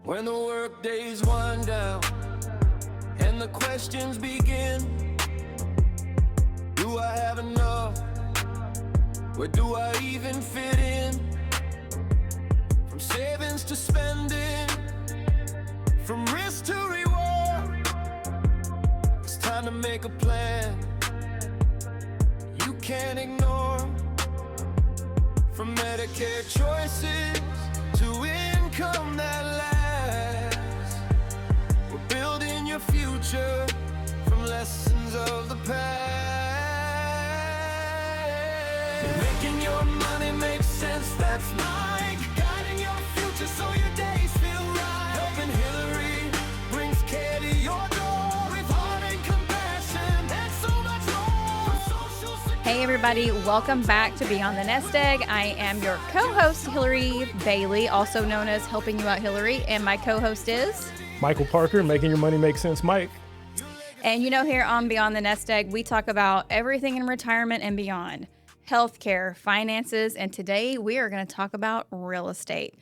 When the work days wind down and the questions begin, do I have enough? Where do I even fit in? From savings to spending, from risk to reward, it's time to make a plan you can't ignore. From Medicare choices to income that lasts, we're building your future from lessons of the past. Making your money make sense, that's Mike. Guiding your future so your days feel right. Helping Hillary brings care to your door with heart and compassion and so much more. Social security. Hey everybody, welcome back to Beyond the Nest Egg. I am your co-host Hillary Bailey, also known as Helping You Out Hillary, and my co-host is Michael Parker, making your money make sense, Mike. And you know, here on Beyond the Nest Egg, we talk about everything in retirement and beyond. Healthcare, finances, and today we are going to talk about real estate.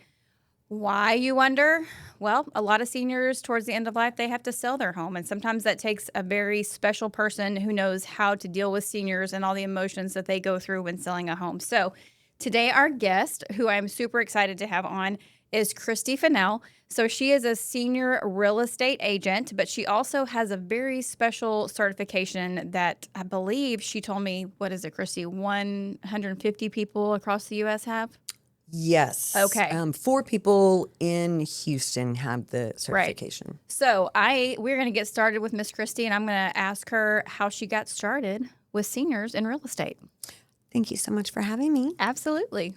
Why, you wonder? Well, a lot of seniors towards the end of life, they have to sell their home. And sometimes that takes a very special person who knows how to deal with seniors and all the emotions that they go through when selling a home. So today our guest, who I'm super excited to have on, is Christi Finnell. So she is a senior real estate agent, but she also has a very special certification that I believe she told me, what is it, Christi, 150 people across the U.S. have? Yes. Okay. 4 people in Houston have the certification. Right. So we're going to get started with Miss Christi, and I'm going to ask her how she got started with seniors in real estate. Thank you so much for having me. Absolutely.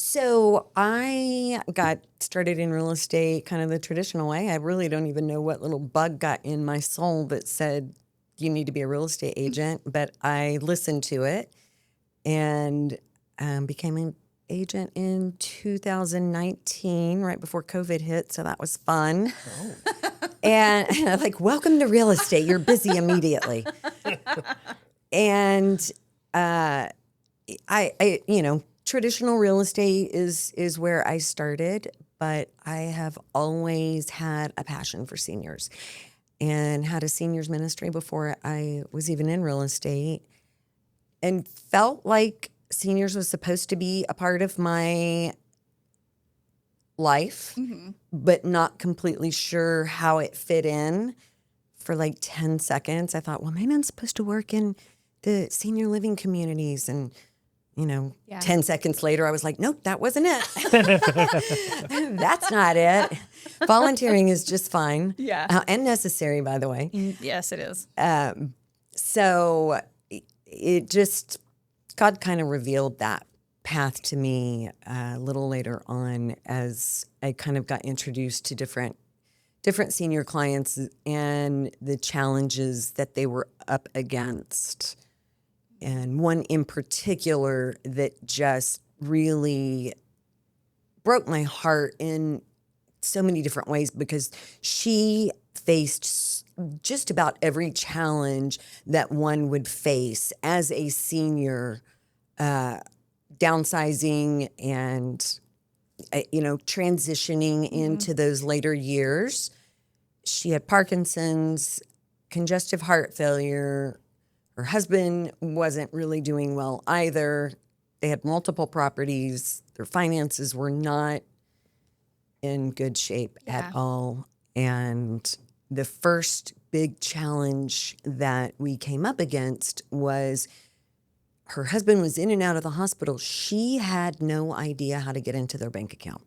So I got started in real estate kind of the traditional way. I really don't even know what little bug got in my soul that said you need to be a real estate agent, but I listened to it and became an agent in 2019, right before COVID hit. So that was fun. Oh. And like, welcome to real estate. You're busy immediately. And I traditional real estate is where I started, but I have always had a passion for seniors and had a seniors ministry before I was even in real estate and felt like seniors was supposed to be a part of my life, but not completely sure how it fit in. For like 10 seconds, I thought, well, maybe I'm supposed to work in the senior living communities. And, 10 seconds later, I was like, nope, that wasn't it. That's not it. Volunteering is just fine. Yeah. And necessary, by the way. Yes, it is. So it just, God kind of revealed that path to me a little later on as I kind of got introduced to different senior clients and the challenges that they were up against. And one in particular that just really broke my heart in so many different ways because she faced just about every challenge that one would face as a senior, downsizing and, transitioning into those later years. She had Parkinson's, congestive heart failure. Her husband wasn't really doing well either. They had multiple properties. Their finances were not in good shape at all. And the first big challenge that we came up against was her husband was in and out of the hospital. She had no idea how to get into their bank account.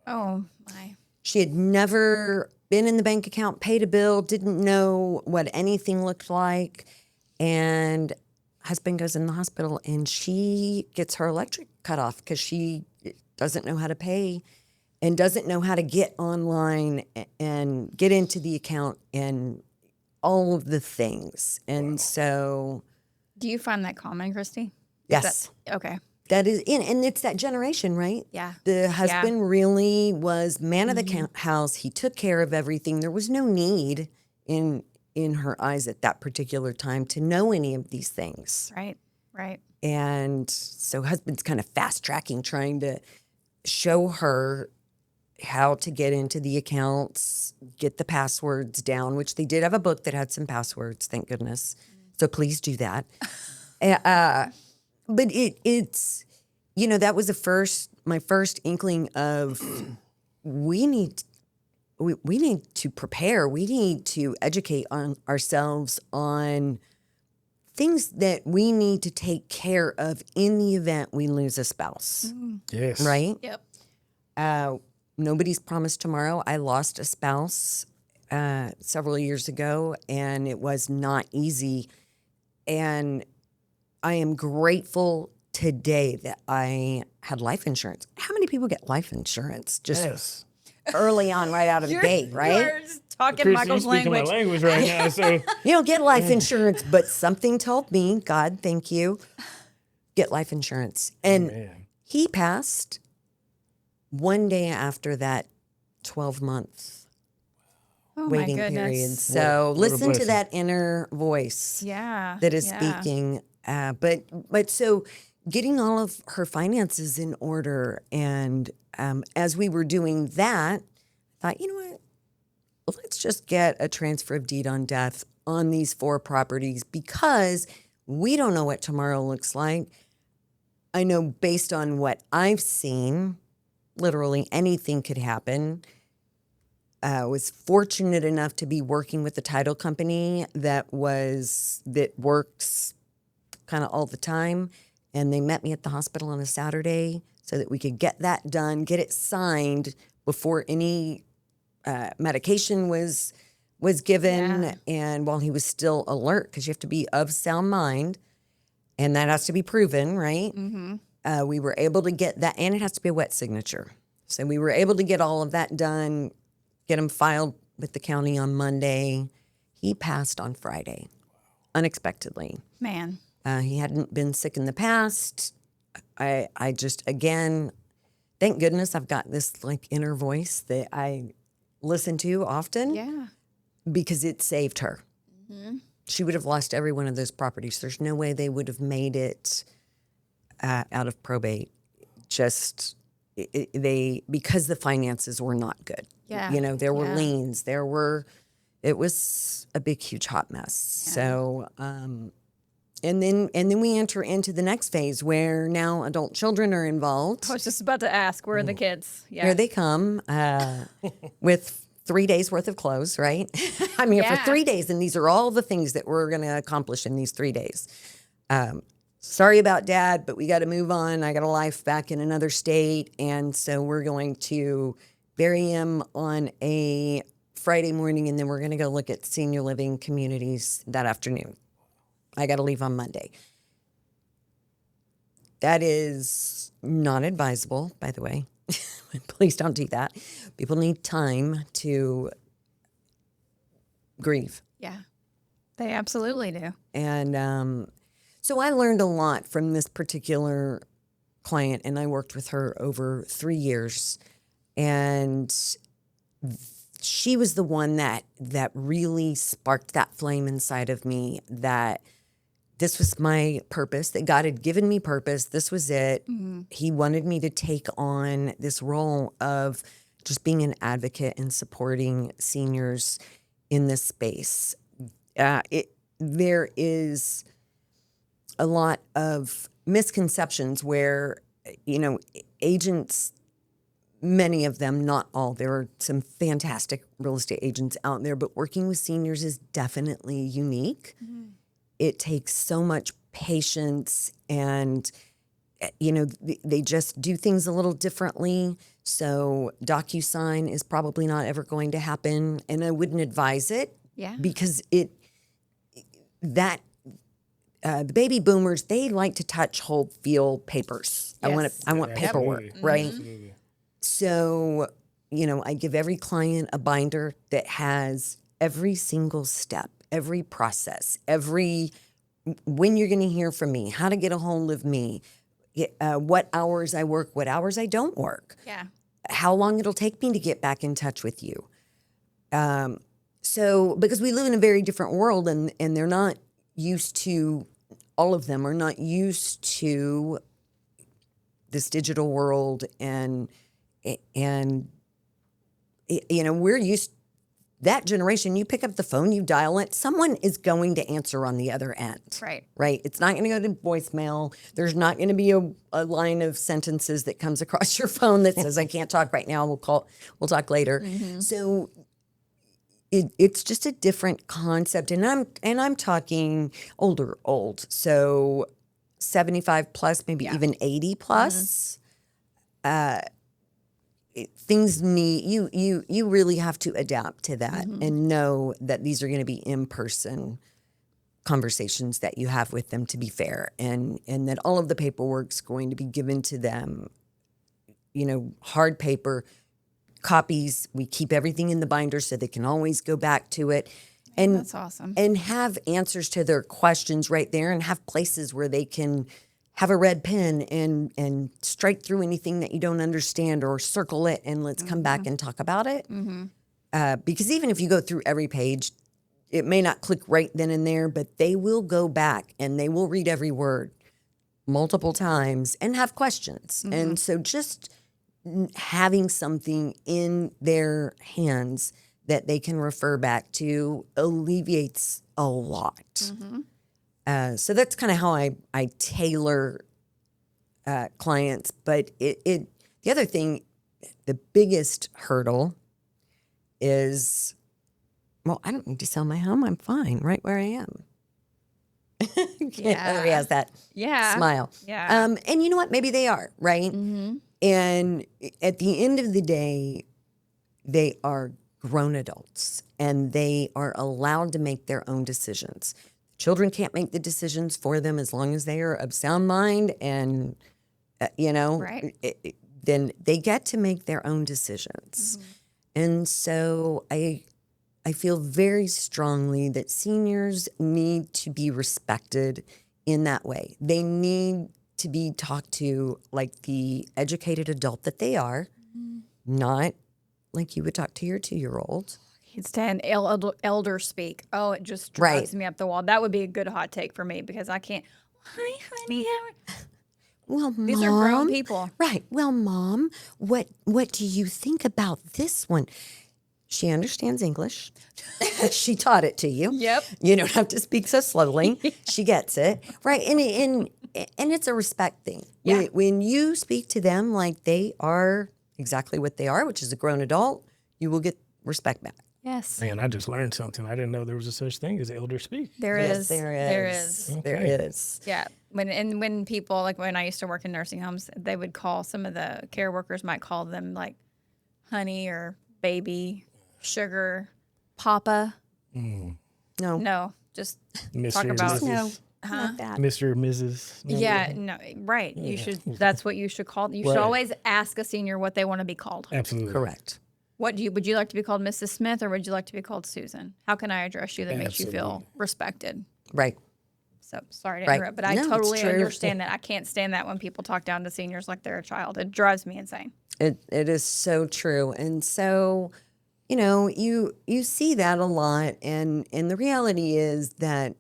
Oh, my. She had never been in the bank account, paid a bill, didn't know what anything looked like. And husband goes in the hospital and she gets her electric cut off because she doesn't know how to pay and doesn't know how to get online and get into the account and all of the things. And so... Do you find that common, Christi? Yes. Okay. That is, and it's that generation, right? Yeah. The husband really was man of the house. He took care of everything. There was no need in her eyes at that particular time to know any of these things. Right. And so husband's kind of fast tracking, trying to show her how to get into the accounts, get the passwords down, which they did have a book that had some passwords, thank goodness. So please do that. But it's, that was my first inkling of we need to prepare. We need to educate ourselves on things that we need to take care of in the event we lose a spouse. Yes. Right? Yep. Nobody's promised tomorrow. I lost a spouse several years ago, and it was not easy. And I am grateful today that I had life insurance. How many people get life insurance just Yes. early on, right out of the gate, right? You're just talking Christi, Michael's you speaking language. my language right now. So You don't get life insurance, but something told me, God, thank you, get life insurance. And man. he passed one day after that 12-month Oh my waiting period. goodness. So What a listen to blessing. that inner voice Yeah. that is yeah. speaking. But so getting all of her finances in order. And as we were doing that, I thought, you know what? Let's just get a transfer of deed on death on these 4 properties because we don't know what tomorrow looks like. I know based on what I've seen, literally anything could happen. I was fortunate enough to be working with the title company that works kind of all the time. And they met me at the hospital on a Saturday so that we could get that done, get it signed before any medication was given. Yeah. And while he was still alert, because you have to be of sound mind, and that has to be proven, right? Mm-hmm. We were able to get that, and it has to be a wet signature. So we were able to get all of that done, get him filed with the county on Monday. He passed on Friday, unexpectedly. Man. He hadn't been sick in the past. I just, again, thank goodness I've got this like inner voice that I listen to often Yeah. because it saved her. Mm-hmm. She would have lost every one of those properties. There's no way they would have made it out of probate. Just because the finances were not good. Yeah. There were Yeah. liens. It was a big, huge hot mess. Yeah. So, and then we enter into the next phase where now adult children are involved. I was just about to ask, where are the kids? Yeah. Here they come with 3 days worth of clothes, right? I'm here for Yeah. 3 days, and these are all the things that we're going to accomplish in these 3 days. Sorry about Dad, but we got to move on. I got a life back in another state, and so we're going to bury him on a Friday morning, and then we're going to go look at senior living communities that afternoon. I got to leave on Monday. That is not advisable, by the way. Please don't do that. People need time to grieve. Yeah. They absolutely do. And so I learned a lot from this particular client, and I worked with her over 3 years. And she was the one that really sparked that flame inside of me that this was my purpose, that God had given me purpose. This was it. Mm-hmm. He wanted me to take on this role of just being an advocate and supporting seniors in this space. There is a lot of misconceptions where, agents, many of them, not all, there are some fantastic real estate agents out there, but working with seniors is definitely unique. Mm-hmm. It takes so much patience and, they just do things a little differently. So DocuSign is probably not ever going to happen. And I wouldn't advise it. Yeah. Because the baby boomers, they like to touch, hold, feel papers. Yes. I want paperwork, Absolutely. right? Absolutely. So, I give every client a binder that has every single step, every process, when you're going to hear from me, how to get a hold of me, what hours I work, what hours I don't work, Yeah. how long it'll take me to get back in touch with you. So, because we live in a very different world and they're not used to, all of them are not used to this digital world and we're used, that generation, you pick up the phone, you dial it, someone is going to answer on the other end. Right. It's not going to go to voicemail. There's not going to be a line of sentences that comes across your phone that says, I can't talk right now. We'll talk later. So it's just a different concept. And I'm talking old. So 75 plus, maybe even 80 plus. Things need, you really have to adapt to that and know that these are going to be in-person conversations that you have with them, to be fair, and that all of the paperwork's going to be given to them, hard paper copies. We keep everything in the binder so they can always go back to it. And That's awesome. And have answers to their questions right there, and have places where they can have a red pen and strike through anything that you don't understand, or circle it and let's come back and talk about it. Because even if you go through every page, it may not click right then and there, but they will go back and they will read every word multiple times and have questions. And so just having something in their hands that they can refer back to alleviates a lot. So that's kind of how I tailor clients. But the other thing, the biggest hurdle is, well, I don't need to sell my home. I'm fine right where I am. Everybody has that smile. And you know what? Maybe they are, right? And at the end of the day, they are grown adults and they are allowed to make their own decisions. Children can't make the decisions for them as long as they are of sound mind and, then they get to make their own decisions. And so I feel very strongly that seniors need to be respected in that way. They need to be talked to like the educated adult that they are, not like you would talk to your 2-year-old. He'd stand elder speak. Oh, it just drives me up the wall. That would be a good hot take for me because I can't. Hi, honey. Well, These are grown people. Right. Well, Mom, what do you think about this one? She understands English. She taught it to you. Yep. You don't have to speak so slowly. She gets it. Right. And it's a respect thing. Yeah. When you speak to them like they are exactly what they are, which is a grown adult, you will get respect back. Yes. Man, I just learned something. I didn't know there was a such thing as elder speak. There is. There is. There is. Yeah. When people, like when I used to work in nursing homes, they would call, some of the care workers might call them like honey or baby, sugar, papa. No, just Mr. talk about Mrs. Not that. Mr. Mrs. Yeah, no, right. You should. That's what you should call. You should always ask a senior what they want to be called. Absolutely. Correct. Would you like to be called Mrs. Smith or would you like to be called Susan? How can I address you that makes you feel respected? Right. So sorry to interrupt, but I totally understand that. I can't stand that when people talk down to seniors like they're a child. It drives me insane. It is so true. And so, you see that a lot, and the reality is that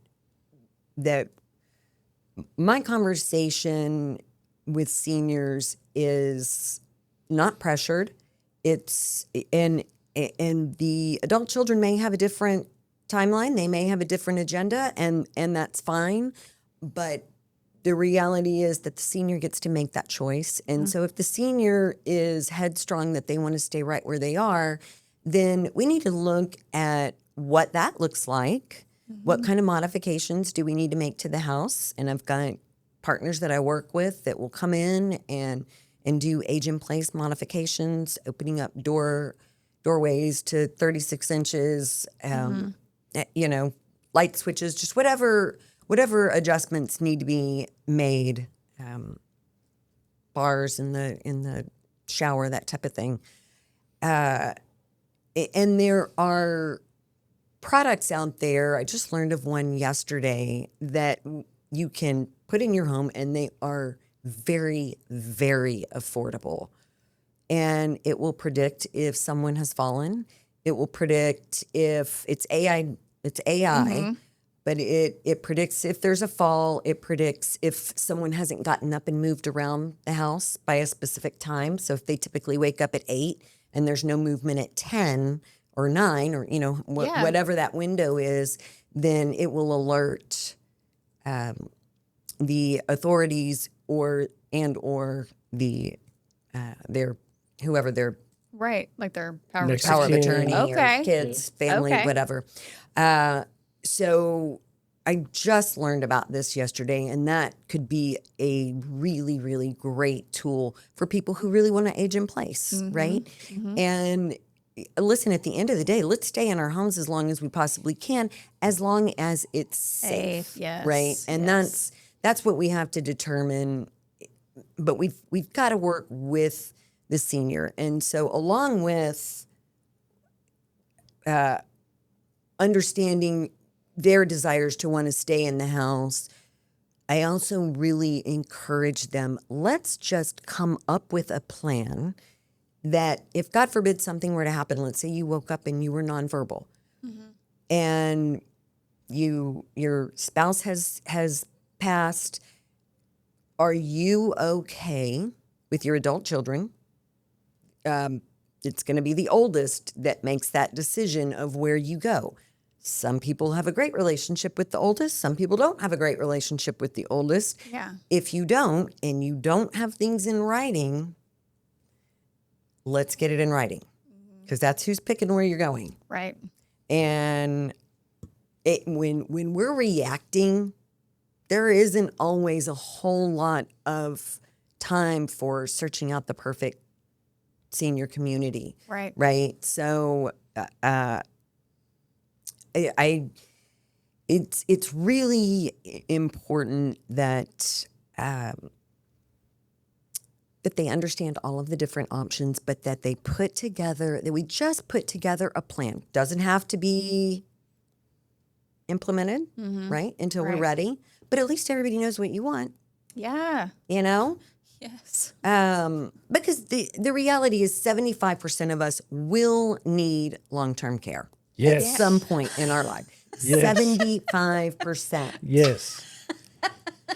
my conversation with seniors is not pressured. It's and the adult children may have a different timeline. They may have a different agenda, and that's fine. But the reality is that the senior gets to make that choice. And so if the senior is headstrong that they want to stay right where they are, then we need to look at what that looks like. What kind of modifications do we need to make to the house? And I've got partners that I work with that will come in and do age-in-place modifications, opening up doorways to 36 inches, light switches, just whatever adjustments need to be made, bars in the shower, that type of thing. And there are products out there. I just learned of one yesterday that you can put in your home, and they are very, very affordable. And it will predict if someone has fallen. It will predict if it's AI. It's AI, but it predicts if there's a fall. It predicts if someone hasn't gotten up and moved around the house by a specific time. So if they typically wake up at 8 and there's no movement at 10 or 9 or, you know, Yeah. whatever that window is, then it will alert the authorities or the their whoever their Right. Like their power of Next attorney. power of kin. attorney Okay. or kids, family, Okay. whatever. So I just learned about this yesterday, and that could be a really, really great tool for people who really want to age in place, right? And listen, at the end of the day, let's stay in our homes as long as we possibly can, as long as it's safe, Yes. right? And yes. that's what we have to determine. But we've got to work with the senior, and so along with understanding their desires to want to stay in the house, I also really encourage them, let's just come up with a plan that if God forbid something were to happen, let's say you woke up and you were nonverbal and your spouse has passed, are you okay with your adult children? It's going to be the oldest that makes that decision of where you go. Some people have a great relationship with the oldest. Some people don't have a great relationship with the oldest. Yeah. If you don't, and you don't have things in writing, let's get it in writing, because that's who's picking where you're going. Right. And when we're reacting, there isn't always a whole lot of time for searching out the perfect senior community. Right. Right. So it's really important that that they understand all of the different options, but that we just put together a plan. Doesn't have to be implemented, right, until we're Right. ready. But at least everybody knows what you want, Yeah. you know? Yes. Because the reality is 75% of us will need long-term care Yes. at some point in our life. Yes. 75% Yes.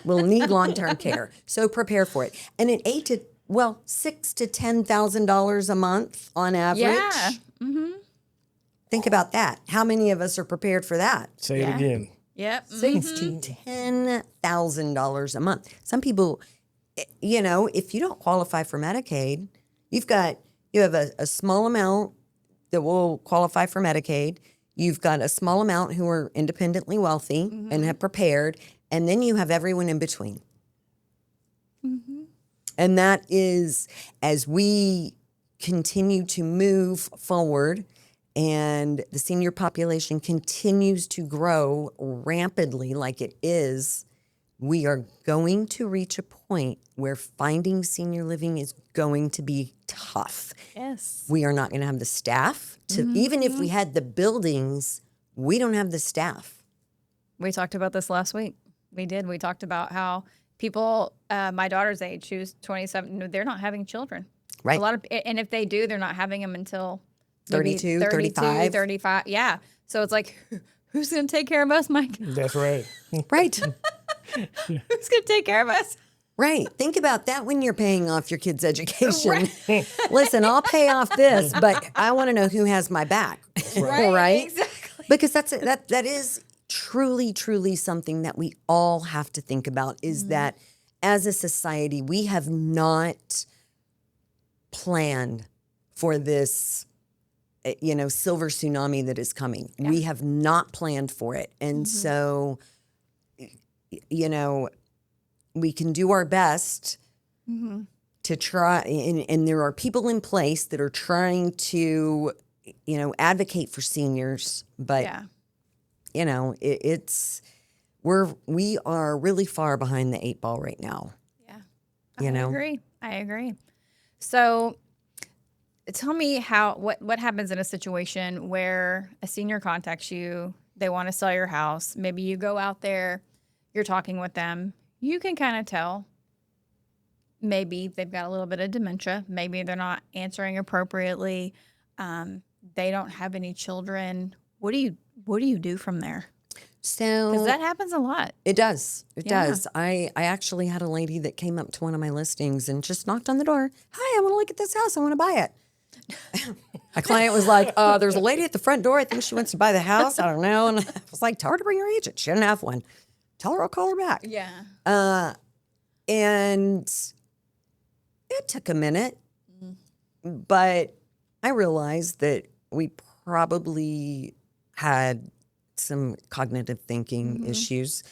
will need long-term care. So prepare for it. And at $6,000 to $10,000 a month on average. Yeah. Think about that. How many of us are prepared for that? Say Yeah. it again. Yep. $6,000 to $10,000 a month. Some people, you know, if you don't qualify for Medicaid, you have a small amount that will qualify for Medicaid. You've got a small amount who are independently wealthy and have prepared, and then you have everyone in between. And that is, as we continue to move forward and the senior population continues to grow rampantly like it is, we are going to reach a point where finding senior living is going to be tough. Yes. We are not going to have the staff to, even if we had the buildings, we don't have the staff. We talked about this last week. We did. We talked about how people, my daughter's age, she was 27, they're not having children. Right. A lot of, and if they do, they're not having them until maybe 32, 35. 35. Yeah. So it's like, who's going to take care of us, Mike? That's right. Right. Who's going to take care of us? Right. Think about that when you're paying off your kids' education. Listen, I'll pay off this, but I want to know who has my back. Right? Exactly. Because that is truly something that we all have to think about, is that as a society, we have not planned for this, silver tsunami that is coming. Yeah. We have not planned for it. And so, we can do our best to try, and there are people in place that are trying to, advocate for seniors, but Yeah. we are really far behind the 8 ball right now. Yeah. I agree. So tell me what happens in a situation where a senior contacts you, they want to sell your house. Maybe you go out there, you're talking with them. You can kind of tell maybe they've got a little bit of dementia. Maybe they're not answering appropriately. They don't have any children. What do you do from there? So Because that happens a lot. it does. It Yeah. does. I actually had a lady that came up to one of my listings and just knocked on the door. Hi, I want to look at this house. I want to buy it. My client was like, there's a lady at the front door. I think she wants to buy the house. I don't know. And I was like, tell her to bring her agent. She didn't have one. Tell her I'll call her back. Yeah. And it took a minute, but I realized that we probably had some cognitive thinking issues.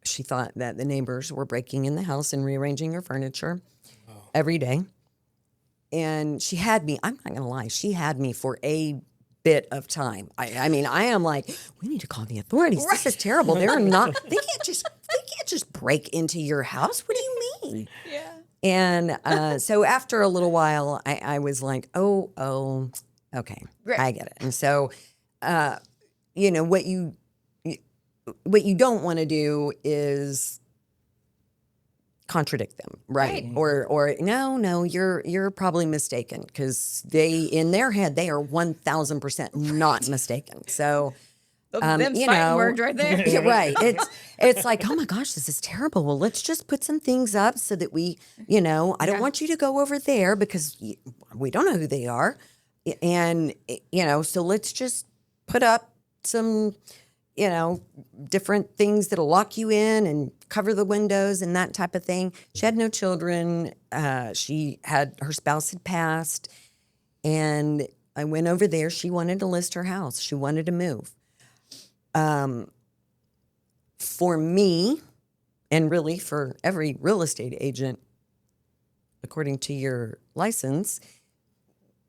She thought that the neighbors were breaking in the house and rearranging her furniture every day. And she had me, I'm not going to lie, she had me for a bit of time. I mean, I am like, we need to call the authorities. This is terrible. They're not, they can't just break into your house. What do you mean? Yeah. And so after a little while, I was like, oh, okay, Right. I get it. And so, what you don't want to do is contradict them, right? Or no, you're probably mistaken, because in their head they are 1,000% not mistaken. So. Them fighting words right there. Yeah, right. It's like, oh my gosh, this is terrible. Well, let's just put some things up so that we, I don't want you to go over there because we don't know who they are. And, so let's just put up some, different things that'll lock you in and cover the windows and that type of thing. She had no children. Her spouse had passed. And I went over there. She wanted to list her house. She wanted to move. For me, and really for every real estate agent, according to your license,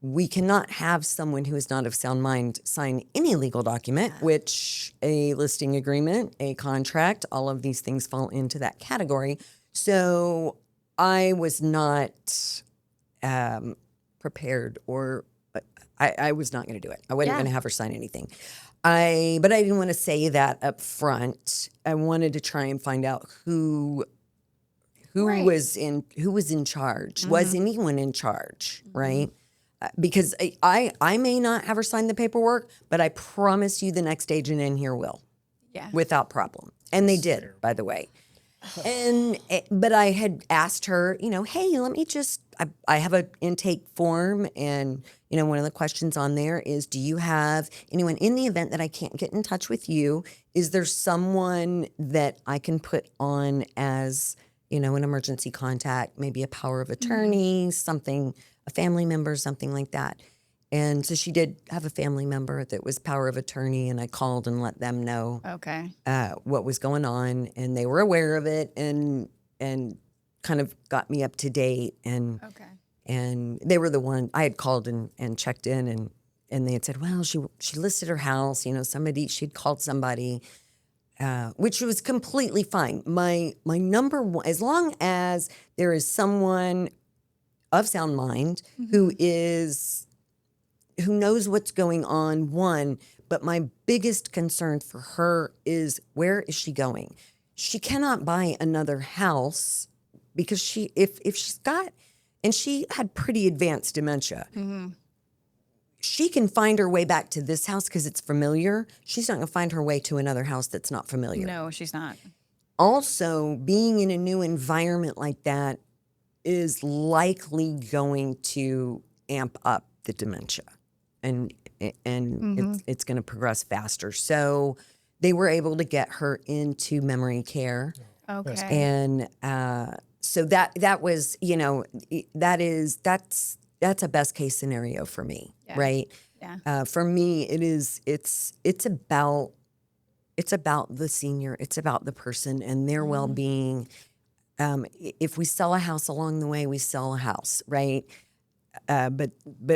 we cannot have someone who is not of sound mind sign any legal document, which a listing agreement, a contract, all of these things fall into that category. So I was not prepared, or I was not going to do it. I wasn't going to have her sign anything. But I didn't want to say that up front. I wanted to try and find out who was in charge. Was anyone in charge, right? Because I may not have her sign the paperwork, but I promise you the next agent in here will. Yeah. Without problem. And they did, by the way. But I had asked her, hey, let me just, I have an intake form, and, one of the questions on there is, do you have anyone, in the event that I can't get in touch with you, is there someone that I can put on as, an emergency contact, maybe a power of attorney, something, a family member, something like that. And so she did have a family member that was power of attorney, and I called and let them know what was going on, and they were aware of it, and kind of got me up to date. And they were the one I had called and checked in, and they had said, well, she listed her house, she'd called somebody, which was completely fine. My number one, as long as there is someone of sound mind who knows what's going on, one, but my biggest concern for her is, where is she going? She cannot buy another house because if she's got, and she had pretty advanced dementia, she can find her way back to this house because it's familiar. She's not going to find her way to another house that's not familiar. No, she's not. Also, being in a new environment like that is likely going to amp up the dementia, and it's going to progress faster. So they were able to get her into memory care. Okay. And so that was, that's a best case scenario for me, right? Yeah. For me, it's about the senior, it's about the person and their well-being. If we sell a house along the way, we sell a house, right? But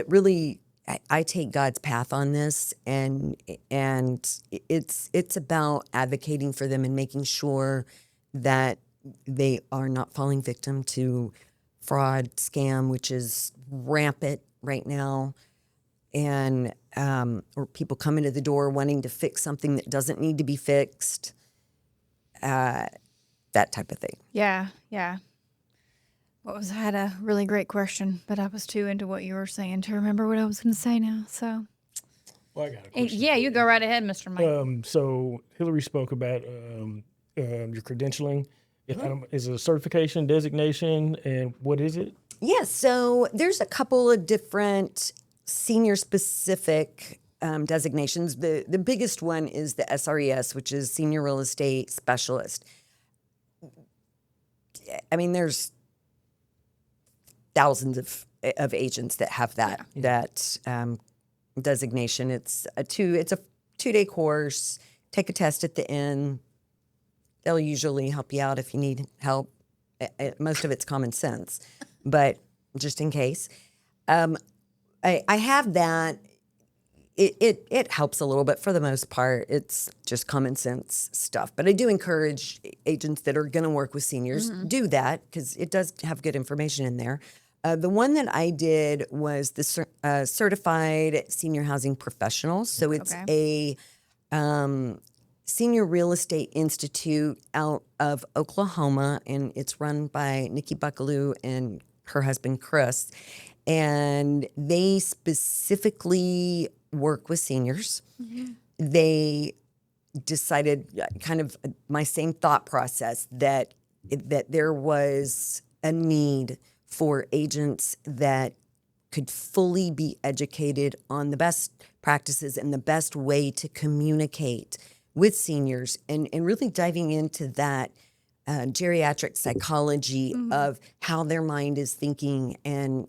really, I take God's path on this, and it's about advocating for them and making sure that they are not falling victim to fraud, scam, which is rampant right now, and or people come into the door wanting to fix something that doesn't need to be fixed, that type of thing. Yeah. I had a really great question, but I was too into what you were saying to remember what I was going to say now. So, Well, I got a question. yeah, you go right ahead, Mr. Mike. So Hillary spoke about your credentialing. Is it a certification, designation, and what is it? Yeah, so there's a couple of different senior-specific designations. The biggest one is the SRES, which is Senior Real Estate Specialist. I mean, there's thousands of agents that have that designation. It's a 2-day course. Take a test at the end. They'll usually help you out if you need help. Most of it's common sense, but just in case. I have that. It helps a little bit. For the most part, it's just common sense stuff. But I do encourage agents that are going to work with seniors, do that, because it does have good information in there. The one that I did was the Certified Senior Housing Professional. So it's a Senior Real Estate Institute out of Oklahoma, and it's run by Nikki Buckaloo and her husband, Chris. And they specifically work with seniors. They decided, kind of my same thought process, that there was a need for agents that could fully be educated on the best practices and the best way to communicate with seniors, and really diving into that geriatric psychology of how their mind is thinking and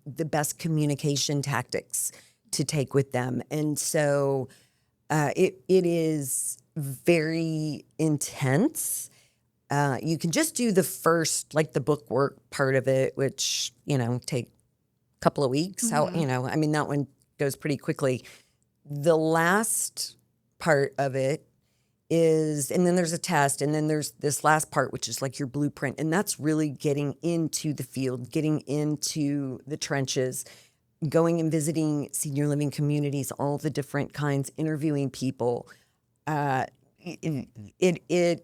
the best communication tactics to take with them. And so it is very intense. You can just do the first, like the book work part of it, which, take a couple of weeks. That one goes pretty quickly. The last part of it is, and then there's a test, and then there's this last part, which is like your blueprint. And that's really getting into the field, getting into the trenches, going and visiting senior living communities, all the different kinds, interviewing people. It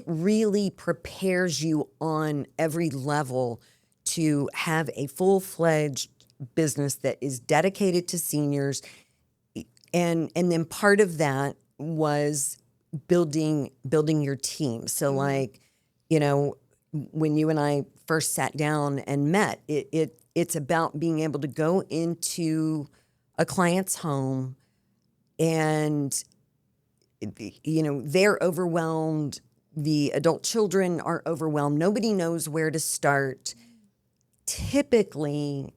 really prepares you on every level to have a full-fledged business that is dedicated to seniors. And then part of that was building your team. So when you and I first sat down and met, it's about being able to go into a client's home and, they're overwhelmed. The adult children are overwhelmed. Nobody knows where to start. Typically,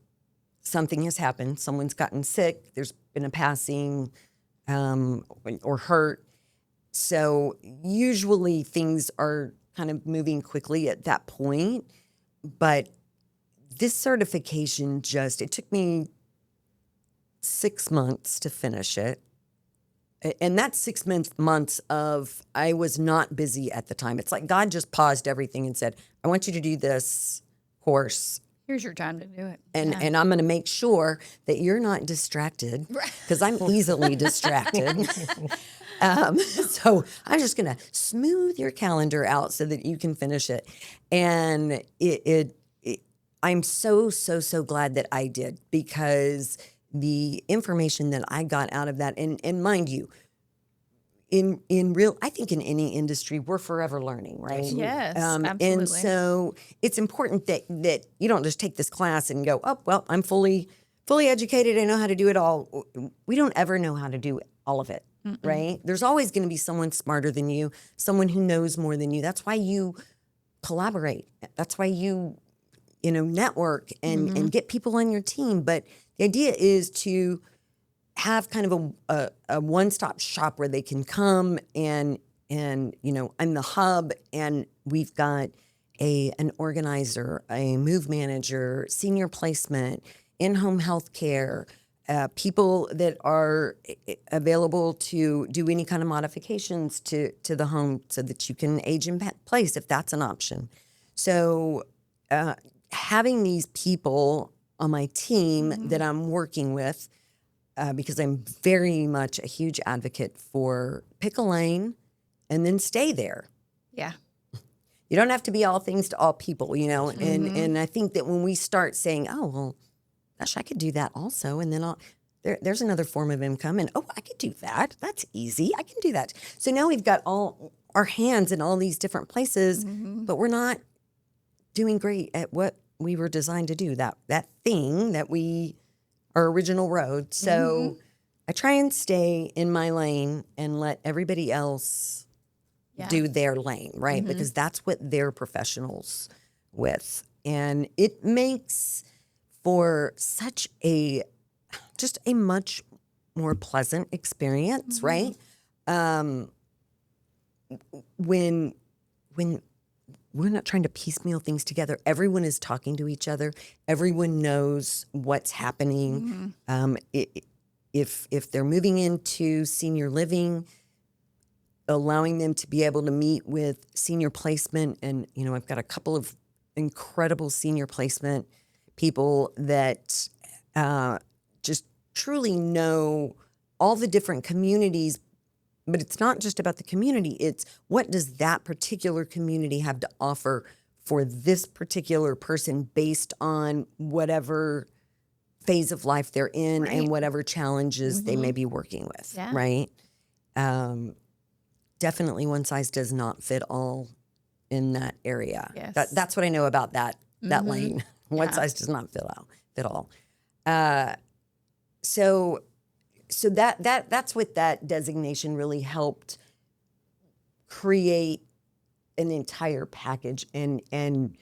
something has happened. Someone's gotten sick. There's been a passing or hurt. So usually things are kind of moving quickly at that point. But this certification it took me 6 months to finish it. And that's 6 months of, I was not busy at the time. It's like God just paused everything and said, I want you to do this course. Here's your time to do it. And I'm going to make sure that you're not distracted, because I'm easily distracted. So I'm just going to smooth your calendar out so that you can finish it. And I'm so glad that I did, because the information that I got out of that, and mind you, I think in any industry, we're forever learning, right? Yes, absolutely. And so it's important that you don't just take this class and go, oh, well, I'm fully educated. I know how to do it all. We don't ever know how to do all of it, right? There's always going to be someone smarter than you, someone who knows more than you. That's why you collaborate. That's why you network and get people on your team. But the idea is to have kind of a one-stop shop where they can come and I'm the hub, and we've got an organizer, a move manager, senior placement, in-home health care, people that are available to do any kind of modifications to the home so that you can age in place if that's an option. So having these people on my team that I'm working with, because I'm very much a huge advocate for pick a lane and then stay there. Yeah. You don't have to be all things to all people, and I think that when we start saying, oh, well, gosh, I could do that also, and then there's another form of income, and I could do that. That's easy. I can do that. So now we've got all our hands in all these different places, but we're not doing great at what we were designed to do, that thing that our original road. So I try and stay in my lane and let everybody else do their lane, right? Because that's what they're professionals with. And it makes for such just a much more pleasant experience, right? When we're not trying to piecemeal things together, everyone is talking to each other. Everyone knows what's happening. If they're moving into senior living, allowing them to be able to meet with senior placement. And, I've got a couple of incredible senior placement people that just truly know all the different communities. But it's not just about the community. It's what does that particular community have to offer for this particular person based on whatever phase of life they're in and whatever challenges they may be working with, right? Definitely one size does not fit all in that area. Yes. That's what I know about that lane. One size does not fit all. So that's what that designation really helped create an entire package, and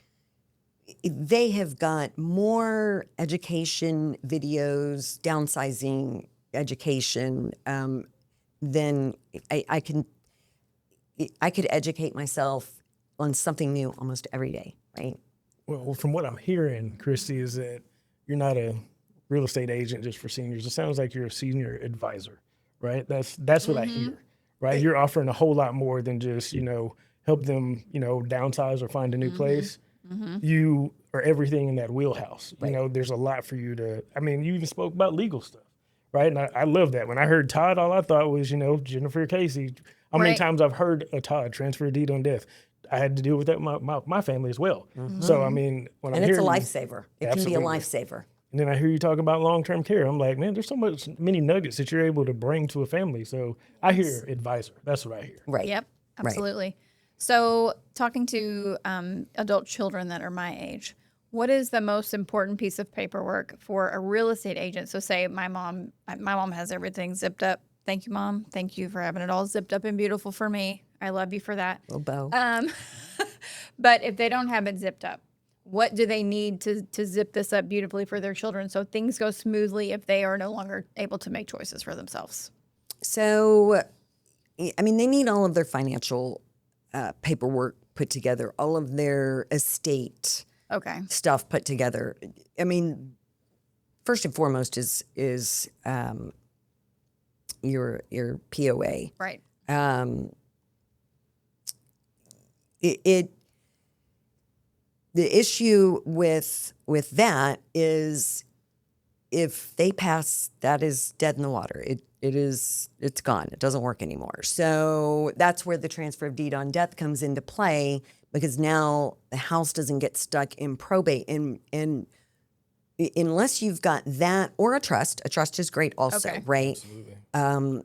they have got more education videos, downsizing education than I could educate myself on something new almost every day, right? Well, from what I'm hearing, Christi, is that you're not a real estate agent just for seniors. It sounds like you're a senior advisor, right? That's what I hear, right? You're offering a whole lot more than just, help them, downsize or find a new place. You are everything in that wheelhouse. Right. There's a lot for you to, you even spoke about legal stuff, right? And I love that. When I heard Todd, all I thought was, Jennifer Casey. How many times I've heard a Todd transfer a deed on death? I had to deal with that with my family as well. So, when I'm And hearing it's a you- lifesaver. It can be a Absolutely. lifesaver. And then I hear you talk about long-term care. I'm like, man, there's so many nuggets that you're able to bring to a family. So I hear advisor. That's what I hear. Right. Yep, absolutely. So, talking to adult children that are my age, what is the most important piece of paperwork for a real estate agent? So, say my mom has everything zipped up. Thank you, Mom. Thank you for having it all zipped up and beautiful for me. I love you for that. Little bow. But if they don't have it zipped up, what do they need to zip this up beautifully for their children so things go smoothly if they are no longer able to make choices for themselves? So, they need all of their financial paperwork put together, all of their estate stuff put together. First and foremost is your POA. Right. The issue with that is if they pass, that is dead in the water. It's gone. It doesn't work anymore. So that's where the transfer of deed on death comes into play, because now the house doesn't get stuck in probate. And unless you've got that or a trust is great also, right? Absolutely.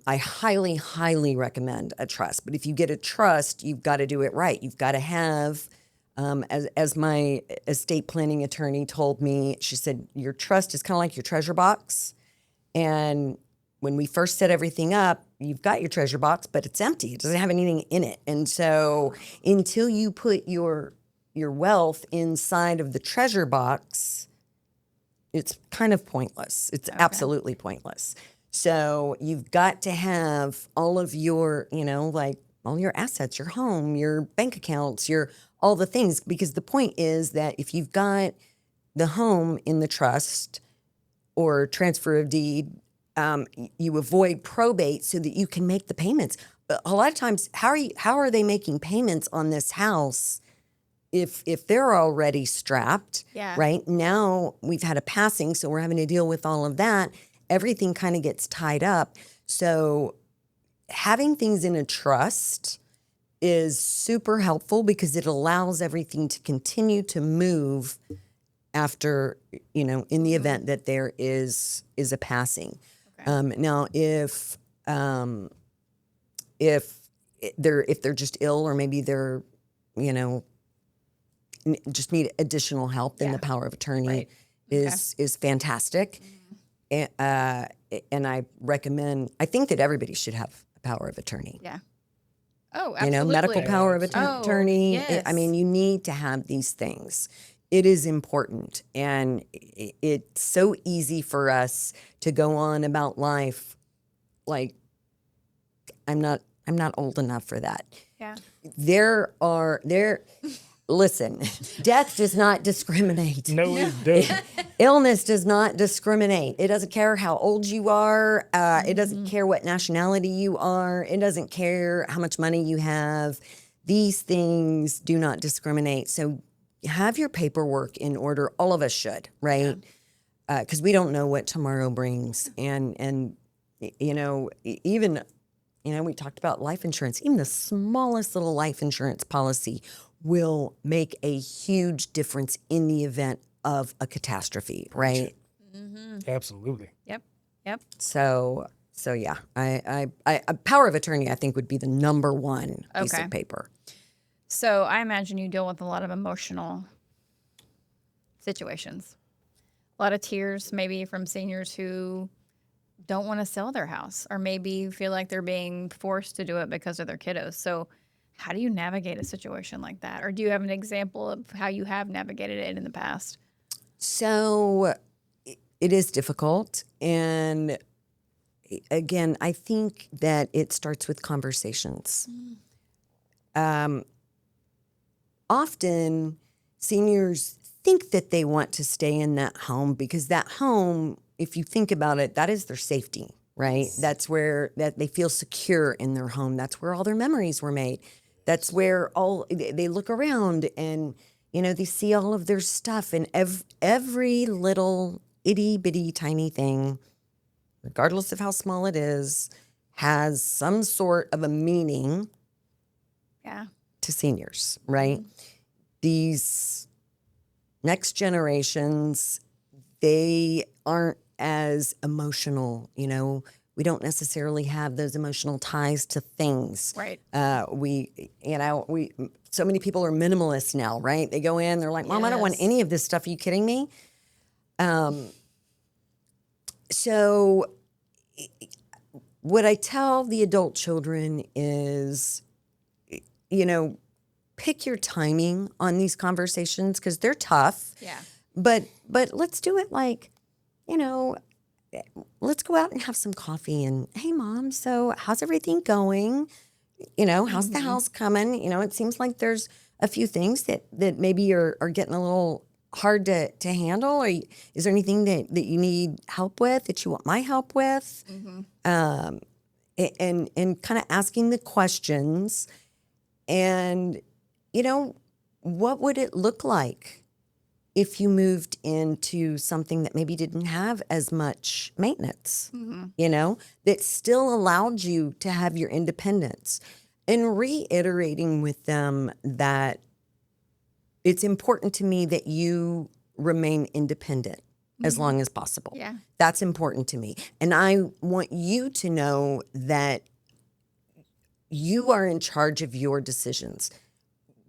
I highly, highly recommend a trust. But if you get a trust, you've got to do it right. You've got to have, as my estate planning attorney told me, she said, your trust is kind of like your treasure box. And when we first set everything up, you've got your treasure box, but it's empty. It doesn't have anything in it. And so until you put your wealth inside of the treasure box, it's kind of pointless. It's absolutely pointless. So you've got to have all of your, all your assets, your home, your bank accounts, all the things, because the point is that if you've got the home in the trust or transfer of deed, you avoid probate so that you can make the payments. But a lot of times, how are they making payments on this house if they're already strapped? Yeah. Right now, we've had a passing, so we're having to deal with all of that. Everything kind of gets tied up. So having things in a trust is super helpful because it allows everything to continue to move after, in the event that there is a passing. Now, if they're just ill, or maybe they're, just need additional help, then the power of attorney Right. is fantastic. And I recommend. I think that everybody should have a power of attorney. Yeah. Oh, You know, absolutely. medical power of Oh, attorney. yes. I mean, you need to have these things. It is important, and it's so easy for us to go on about life like I'm not old enough for that. Yeah. Listen, death does not discriminate. No, it doesn't. Illness does not discriminate. It doesn't care how old you are. It doesn't care what nationality you are. It doesn't care how much money you have. These things do not discriminate. So have your paperwork in order. All of us should, right? Because we don't know what tomorrow brings. And you know, even, you know, we talked about life insurance. Even the smallest little life insurance policy will make a huge difference in the event of a catastrophe, right? Absolutely. Yep. So yeah, I a power of attorney I think would be the number one piece Okay. of paper. So I imagine you deal with a lot of emotional situations. A lot of tears, maybe from seniors who don't want to sell their house, or maybe feel like they're being forced to do it because of their kiddos. So how do you navigate a situation like that? Or do you have an example of how you have navigated it in the past? So it is difficult. And again, I think that it starts with conversations. Often seniors think that they want to stay in that home because that home, if you think about it, that is their safety, right? That's where that they feel secure in their home. That's where all their memories were made. That's where they look around and, you know, they see all of their stuff, and every little itty bitty tiny thing, regardless of how small it is, has some sort of a meaning Yeah. to seniors, right? These next generations, they aren't as emotional, you know. We don't necessarily have those emotional ties to things. Right. So many people are minimalists now, right? They go in, they're like, Mom, I don't want Yes. any of this stuff. Are you kidding me? So what I tell the adult children is, you know, pick your timing on these conversations because they're tough. Yeah. But let's do it like, you know, let's go out and have some coffee and, hey, Mom, so how's everything going? You know, how's the house coming? You know, it seems like there's a few things that maybe are getting a little hard to handle. Or is there anything that you need help with, that you want my help with? And kind of asking the questions. And, you know, what would it look like if you moved into something that maybe didn't have as much maintenance, you know, that still allowed you to have your independence, and reiterating with them that it's important to me that you remain independent as long as possible. Yeah. That's important to me. And I want you to know that you are in charge of your decisions.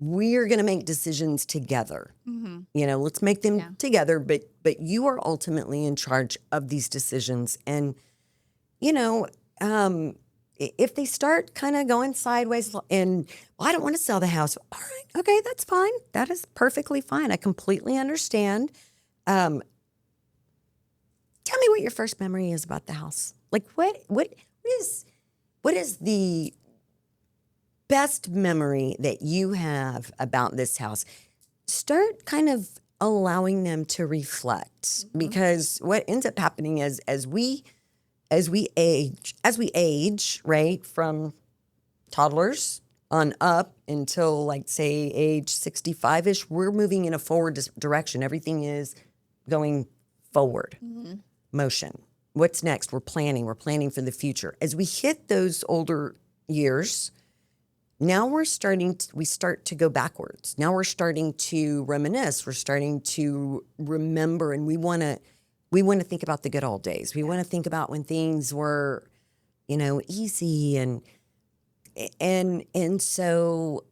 We're going to make decisions together. You know, let's make them together, but you are ultimately in charge of these decisions. And, you know, if they start kind of going sideways and, well, I don't want to sell the house. All right. Okay. That's fine. That is perfectly fine. I completely understand. Tell me what your first memory is about the house. Like what is the best memory that you have about this house? Start kind of allowing them to reflect, because what ends up happening is as we age, right, from toddlers on up until like say age 65-ish, we're moving in a forward direction. Everything is going forward motion. What's next? We're planning for the future. As we hit those older years, now we start to go backwards. Now we're starting to reminisce. We're starting to remember, and we want to think about the good old days. We want to think about when things were, you know, easy, and so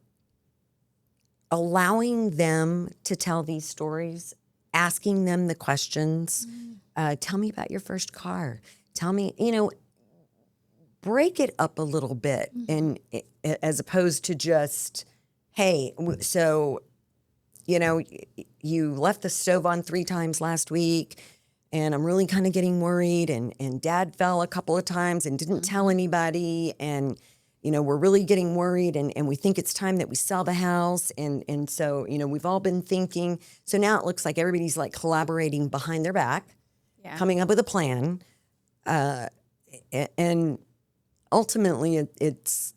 allowing them to tell these stories, asking them the questions. Tell me about your first car. Tell me, break it up a little bit, and as opposed to just, hey, so, you left the stove on 3 times last week, and I'm really kind of getting worried, and Dad fell a couple of times and didn't tell anybody, and we're really getting worried, and we think it's time that we sell the house, and so we've all been thinking. So now it looks like everybody's like collaborating behind their back, coming up with a plan, and ultimately it's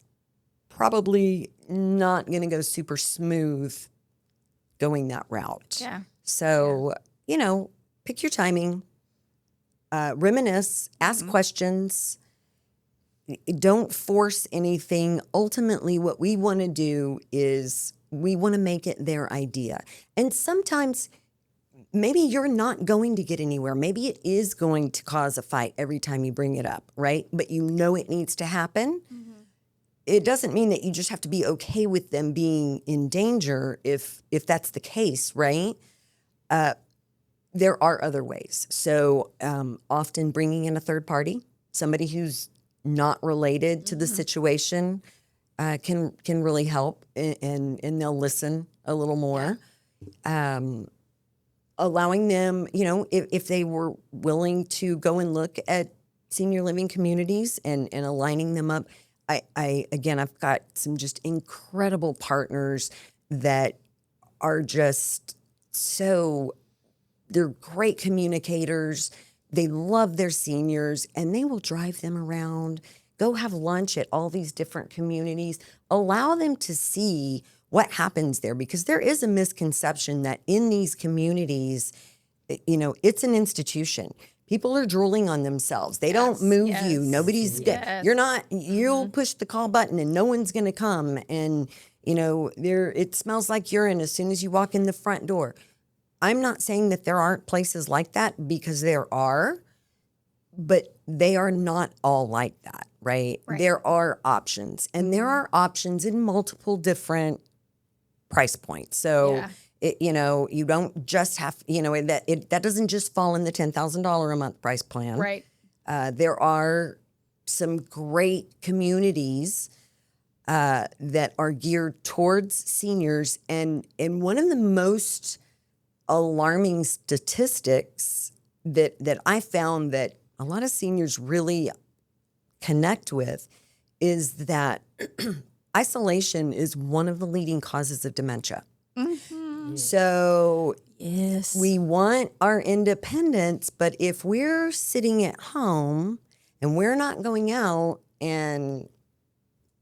probably not going to go super smooth going that route. Yeah. So pick your timing, reminisce, ask questions. Don't force anything. Ultimately, what we want to do is we want to make it their idea. And sometimes maybe you're not going to get anywhere. Maybe it is going to cause a fight every time you bring it up, right? But it needs to happen. It doesn't mean that you just have to be okay with them being in danger if that's the case, right? There are other ways. So often bringing in a third party, somebody who's not related to the situation, can really help, and they'll listen a little more. Allowing them, if they were willing to go and look at senior living communities and aligning them up. I've got some just incredible partners that are just they're great communicators. They love their seniors, and they will drive them around, go have lunch at all these different communities, allow them to see what happens there, because there is a misconception that in these communities, it's an institution. People are drooling on themselves. They don't move you. Nobody's, you're not, you'll push the call button and no one's going to come. And, it smells like urine as soon as you walk in the front door. I'm not saying that there aren't places like that, because there are, but they are not all like that, right? There are options, and there are options in multiple different price points. So, you don't just have, that doesn't just fall in the $10,000 a month price plan. Right. There are some great communities that are geared towards seniors. And one of the most alarming statistics that I found that a lot of seniors really connect with is that isolation is one of the leading causes of dementia. So we want our independence, but if we're sitting at home and we're not going out and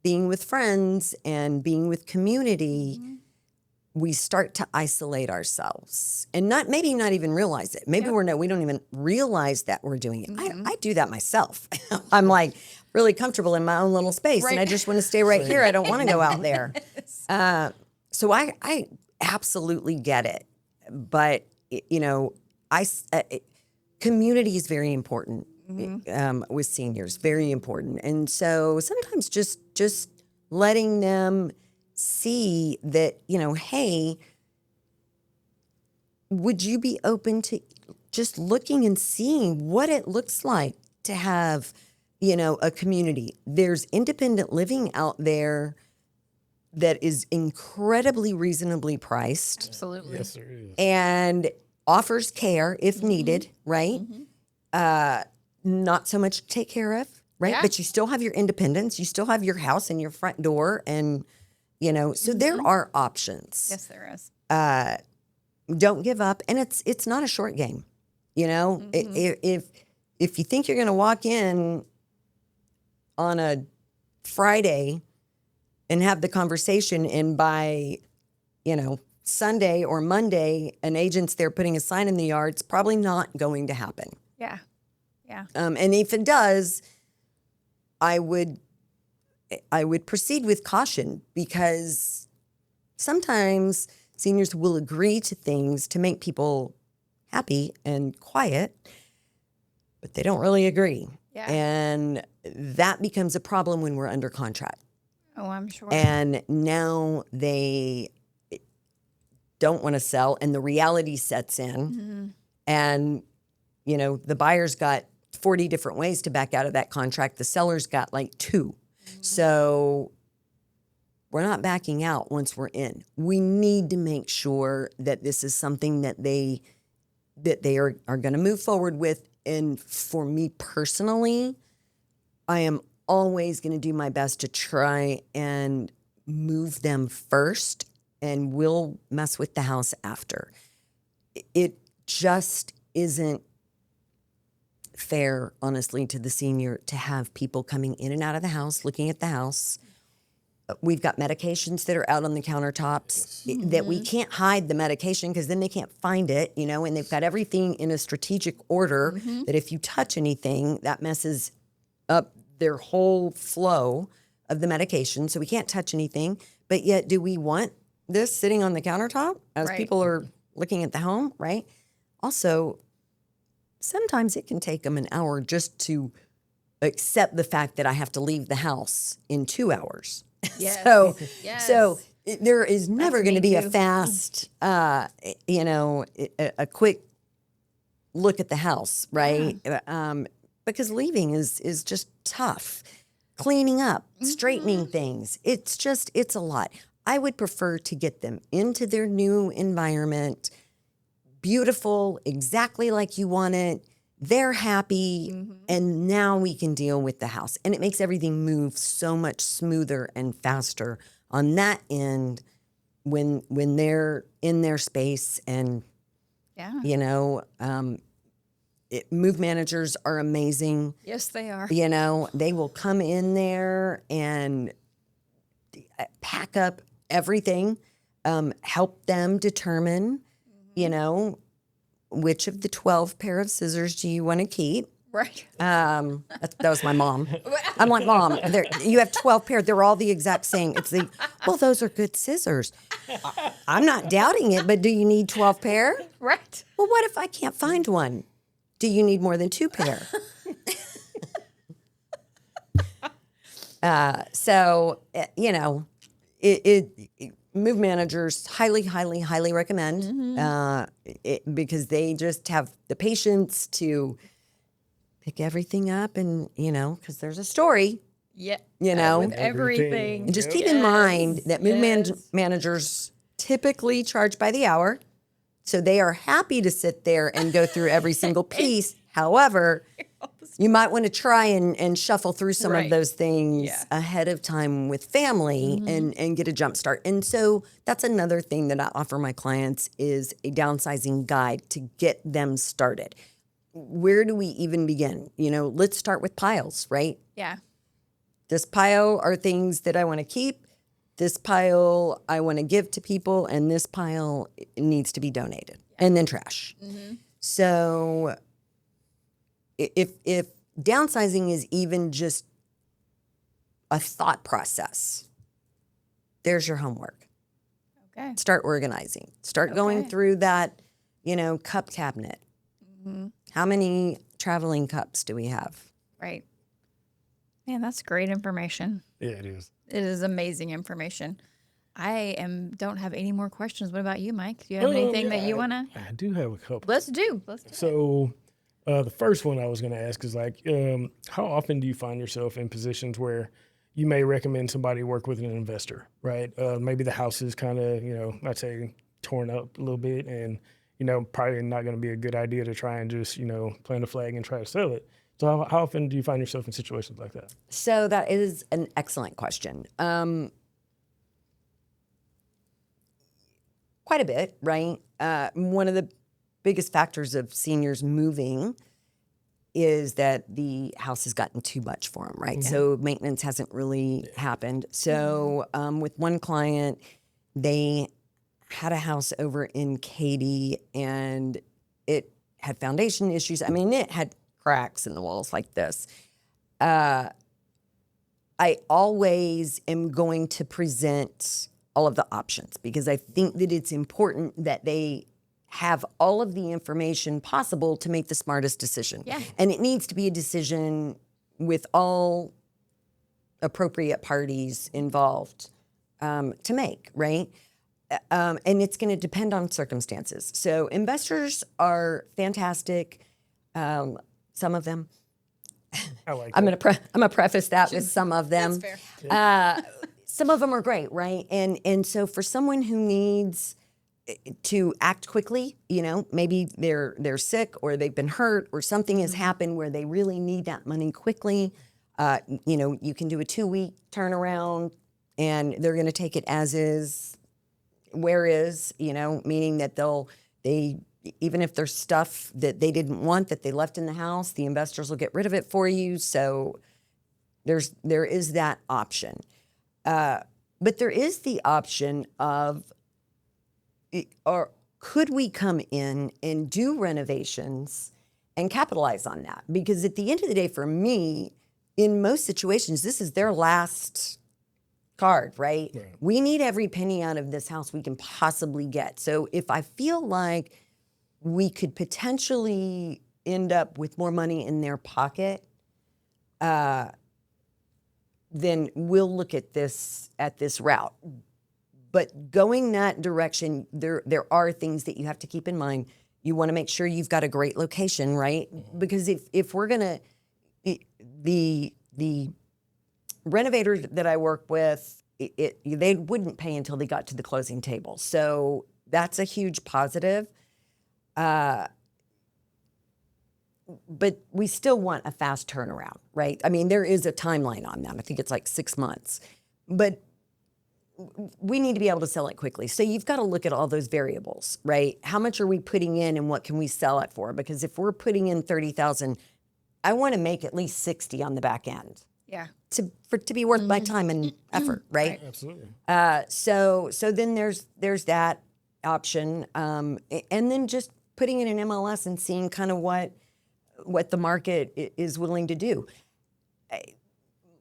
being with friends and being with community, we start to isolate ourselves, and maybe not even realize it. Maybe we don't even realize that we're doing it. I do that myself. I'm like really comfortable in my own little space, and I just want to stay right here. I don't want to go out there. So I absolutely get it, but community is very important with seniors, very important, and so sometimes just letting them see that, hey, would you be open to just looking and seeing what it looks like to have, a community? There's independent living out there that is incredibly reasonably priced. Absolutely. Yes, there is. And offers care if needed, right? Not so much to take care of, right? Yeah. But you still have your independence. You still have your house and your front door, and so there are options. Yes, there is. Don't give up, and it's not a short game. If you think you're going to walk in on a Friday and have the conversation, and by Sunday or Monday, an agent's there putting a sign in the yard, it's probably not going to happen. Yeah. And if it does, I would proceed with caution, because sometimes seniors will agree to things to make people happy and quiet, but they don't really agree. Yeah. And that becomes a problem when we're under contract. Oh, I'm sure. And now don't want to sell, and the reality sets in, and the buyer's got 40 different ways to back out of that contract. The seller's got like 2. So we're not backing out once we're in. We need to make sure that this is something that they are going to move forward with. And for me personally, I am always going to do my best to try and move them first, and we'll mess with the house after. It just isn't fair, honestly, to the senior to have people coming in and out of the house, looking at the house. We've got medications that are out on the countertops that we can't hide the medication because then they can't find it, and they've got everything in a strategic order that if you touch anything, that messes up their whole flow of the medication. So we can't touch anything. But yet, do we want this sitting on the countertop as people are looking at the home, right? Also, sometimes it can take them an hour just to accept the fact that I have to leave the house in 2 hours. Yes. So there is never going to be a too. fast, a quick look at the house, right? Because leaving is just tough. Cleaning up, straightening things. It's a lot. I would prefer to get them into their new environment, beautiful, exactly like you want it. They're happy, and now we can deal with the house. And it makes everything move so much smoother and faster on that end when they're in their space. And, move managers are amazing. Yes, they are. They will come in there and pack up everything, help them determine, which of the 12 pair of scissors do you want to keep? Right. That was my mom. I'm like, Mom, you have 12 pair. They're all the exact same. Well, those are good scissors. I'm not doubting it, but do you need 12 pair? Right. Well, what if I can't find one? Do you need more than 2 pair? Move managers highly recommend because they just have the patience to pick everything up, and because there's a story. Yeah. With everything. And just keep in mind that managers typically charge by the hour, so they are happy to sit there and go through every single piece. However, you might want to try and shuffle through some of those things ahead of time with family and get a jump start. And so that's another thing that I offer my clients is a downsizing guide to get them started. Where do we even begin? Let's start with piles, right? Yeah. This pile are things that I want to keep. This pile I want to give to people, and this pile needs to be donated, and then trash. So if downsizing is even just a thought process, there's your homework. Okay. Start organizing. Start going through that, cup cabinet. How many traveling cups do we have? Right. Man, that's great information. Yeah, it is. It is amazing information. I don't have any more questions. What about you, Mike? Do you have anything that you want to? I do have a couple. Let's do it. So the first one I was going to ask is how often do you find yourself in positions where you may recommend somebody work with an investor, right? Maybe the house is kind of, I'd say torn up a little bit, and, probably not going to be a good idea to try and just, plant a flag and try to sell it. So how often do you find yourself in situations like that? So that is an excellent question. Quite a bit, right? One of the biggest factors of seniors moving is that the house has gotten too much for them, right? So maintenance hasn't really happened. So with one client, they had a house over in Katy, and it had foundation issues. I mean, it had cracks in the walls like this. I always am going to present all of the options because I think that it's important that they have all of the information possible to make the smartest decision. Yeah. And it needs to be a decision with all appropriate parties involved to make, right? and it's going to depend on circumstances. So investors are fantastic. Some of them. I like I'm that. gonna preface that with some of them. That's fair. Some of them are great, right? And so for someone who needs to act quickly, maybe they're sick or they've been hurt or something has happened where they really need that money quickly. You can do a 2-week turnaround, and they're going to take it as is, where is, meaning that they even if there's stuff that they didn't want that they left in the house, the investors will get rid of it for you. So there is that option. But there is the option of, or could we come in and do renovations and capitalize on that? Because at the end of the day, for me, in most situations, this is their last card, right? We need every penny out of this house we can possibly get. So if I feel like we could potentially end up with more money in their pocket, then we'll look at this route. But going that direction, there are things that you have to keep in mind. You want to make sure you've got a great location, right? Because if we're gonna, the renovators that I work with, they wouldn't pay until they got to the closing table. So that's a huge positive. But we still want a fast turnaround, right? I mean, there is a timeline on that. I think it's like 6 months. But we need to be able to sell it quickly. So you've got to look at all those variables, right? How much are we putting in and what can we sell it for? Because if we're putting in $30,000, I want to make at least 60 on the back end. Yeah. To be worth my time and effort, right? Absolutely. So then there's that option, and then just putting in an MLS and seeing kind of what the market is willing to do.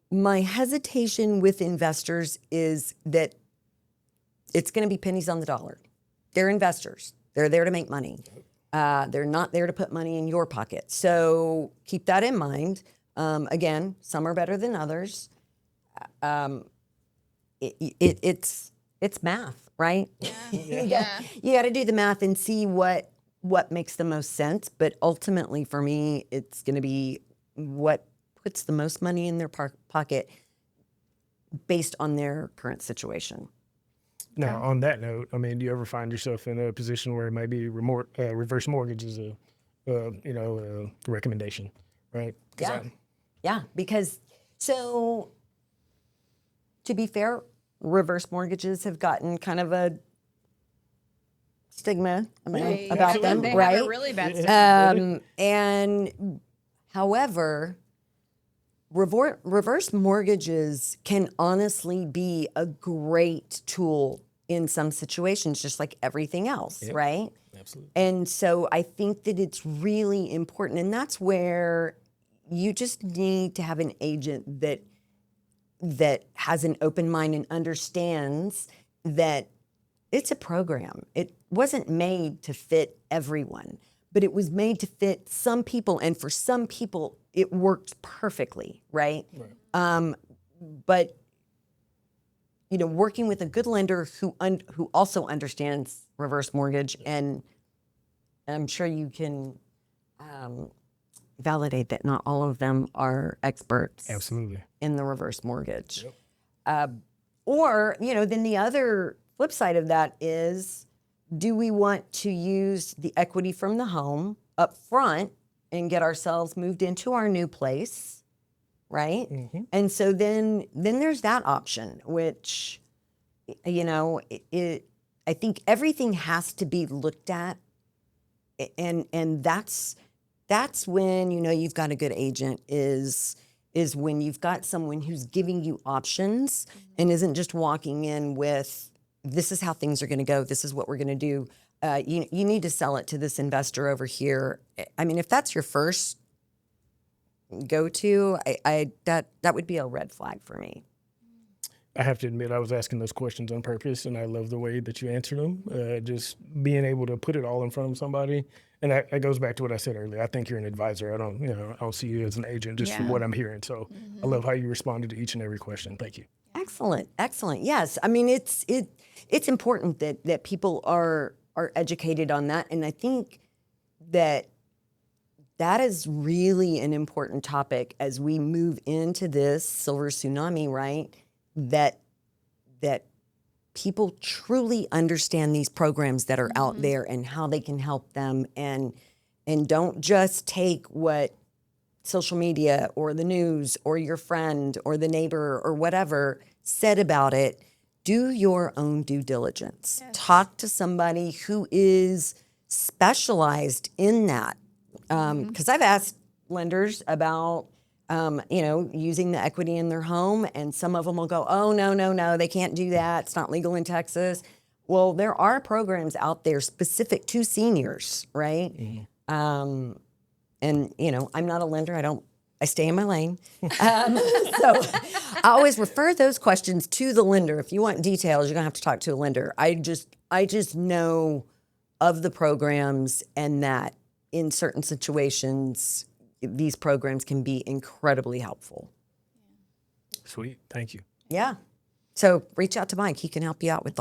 My hesitation with investors is that it's going to be pennies on the dollar. They're investors. They're there to make money. They're not there to put money in your pocket. So keep that in mind. Again, some are better than others. It's math, right? Yeah. You got to do the math and see what makes the most sense. But ultimately, for me, it's going to be what puts the most money in their pocket based on their current situation. Now, on that note, I mean, do you ever find yourself in a position where maybe reverse mortgage is a recommendation, right? Yeah, because so to be fair, reverse mortgages have gotten kind of a stigma about them, They right? have a really bad stigma. And however, reverse mortgages can honestly be a great tool in some situations, just like everything else, right? Absolutely. And so I think that it's really important, and that's where you just need to have an agent that has an open mind and understands that it's a program. It wasn't made to fit everyone, but it was made to fit some people, and for some people, it worked perfectly, right? But working with a good lender who also understands reverse mortgage, and I'm sure you can validate that not all of them are experts. Absolutely. In the reverse mortgage. Or then the other flip side of that is, do we want to use the equity from the home up front and get ourselves moved into our new place, right? And so then there's that option, which, I think everything has to be looked at, and that's when you've got a good agent is when you've got someone who's giving you options and isn't just walking in with, this is how things are going to go, this is what we're going to do. You need to sell it to this investor over here. I mean, if that's your first go-to, that would be a red flag for me. I have to admit, I was asking those questions on purpose, and I love the way that you answered them. Just being able to put it all in front of somebody, and that goes back to what I said earlier. I think you're an advisor. I don't see you as an agent, just from what I'm hearing. So I love how you responded to each and every question. Thank you. Excellent, excellent. Yes, I mean it's important that people are educated on that, and I think that is really an important topic as we move into this silver tsunami, right? That people truly understand these programs that are out there and how they can help them, and don't just take what social media or the news or your friend or the neighbor or whatever said about it. Do your own due diligence. Yes. Talk to somebody who is specialized in that. Because I've asked lenders about, using the equity in their home, and some of them will go, oh, no, they can't do that. It's not legal in Texas. Well, there are programs out there specific to seniors, right? Mm-hmm. And, I'm not a lender. I stay in my lane. So I always refer those questions to the lender. If you want details, you're going to have to talk to a lender. I just know of the programs, and that in certain situations, these programs can be incredibly helpful. Sweet. Thank you. Yeah. So reach out to Mike. He can help you out with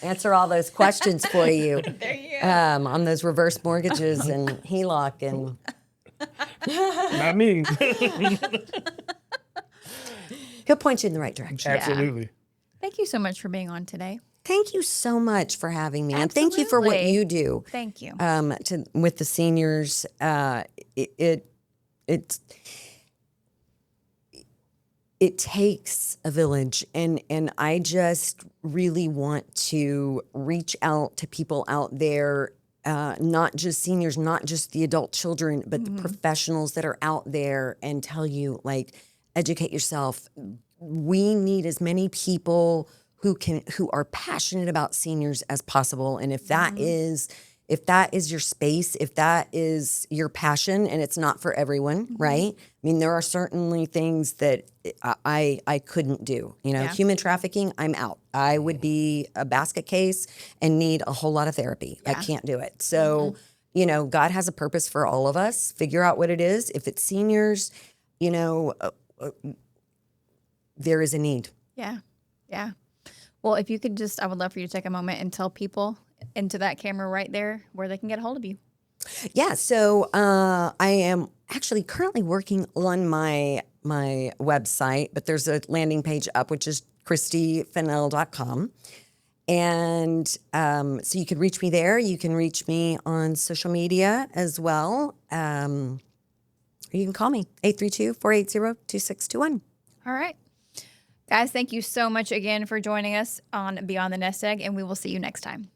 answer all those questions for you. There you go. On those reverse mortgages and HELOC and. Not me. He'll point you in the right direction. Absolutely. Thank you so much for being on today. Thank you so much for having me, and thank you for what you do. Thank you. With the seniors, it takes a village, and I just really want to reach out to people out there, not just seniors, not just the adult children, but the professionals that are out there, and tell you, like, educate yourself. We need as many people who are passionate about seniors as possible. And if that is your space, if that is your passion, and it's not for everyone, right? I mean, there are certainly things that I couldn't do. Human trafficking, I'm out. I would be a basket case and need a whole lot of therapy. I can't do it. So, God has a purpose for all of us. Figure out what it is. If it's seniors, there is a need. Yeah. Yeah. Well, if you could I would love for you to take a moment and tell people into that camera right there where they can get a hold of you. Yeah. So I am actually currently working on my website, but there's a landing page up, which is ChristiFinnell.com. And so you can reach me there. You can reach me on social media as well. Or you can call me, 832-480-2621. All right. Guys, thank you so much again for joining us on Beyond the Nest Egg, and we will see you next time.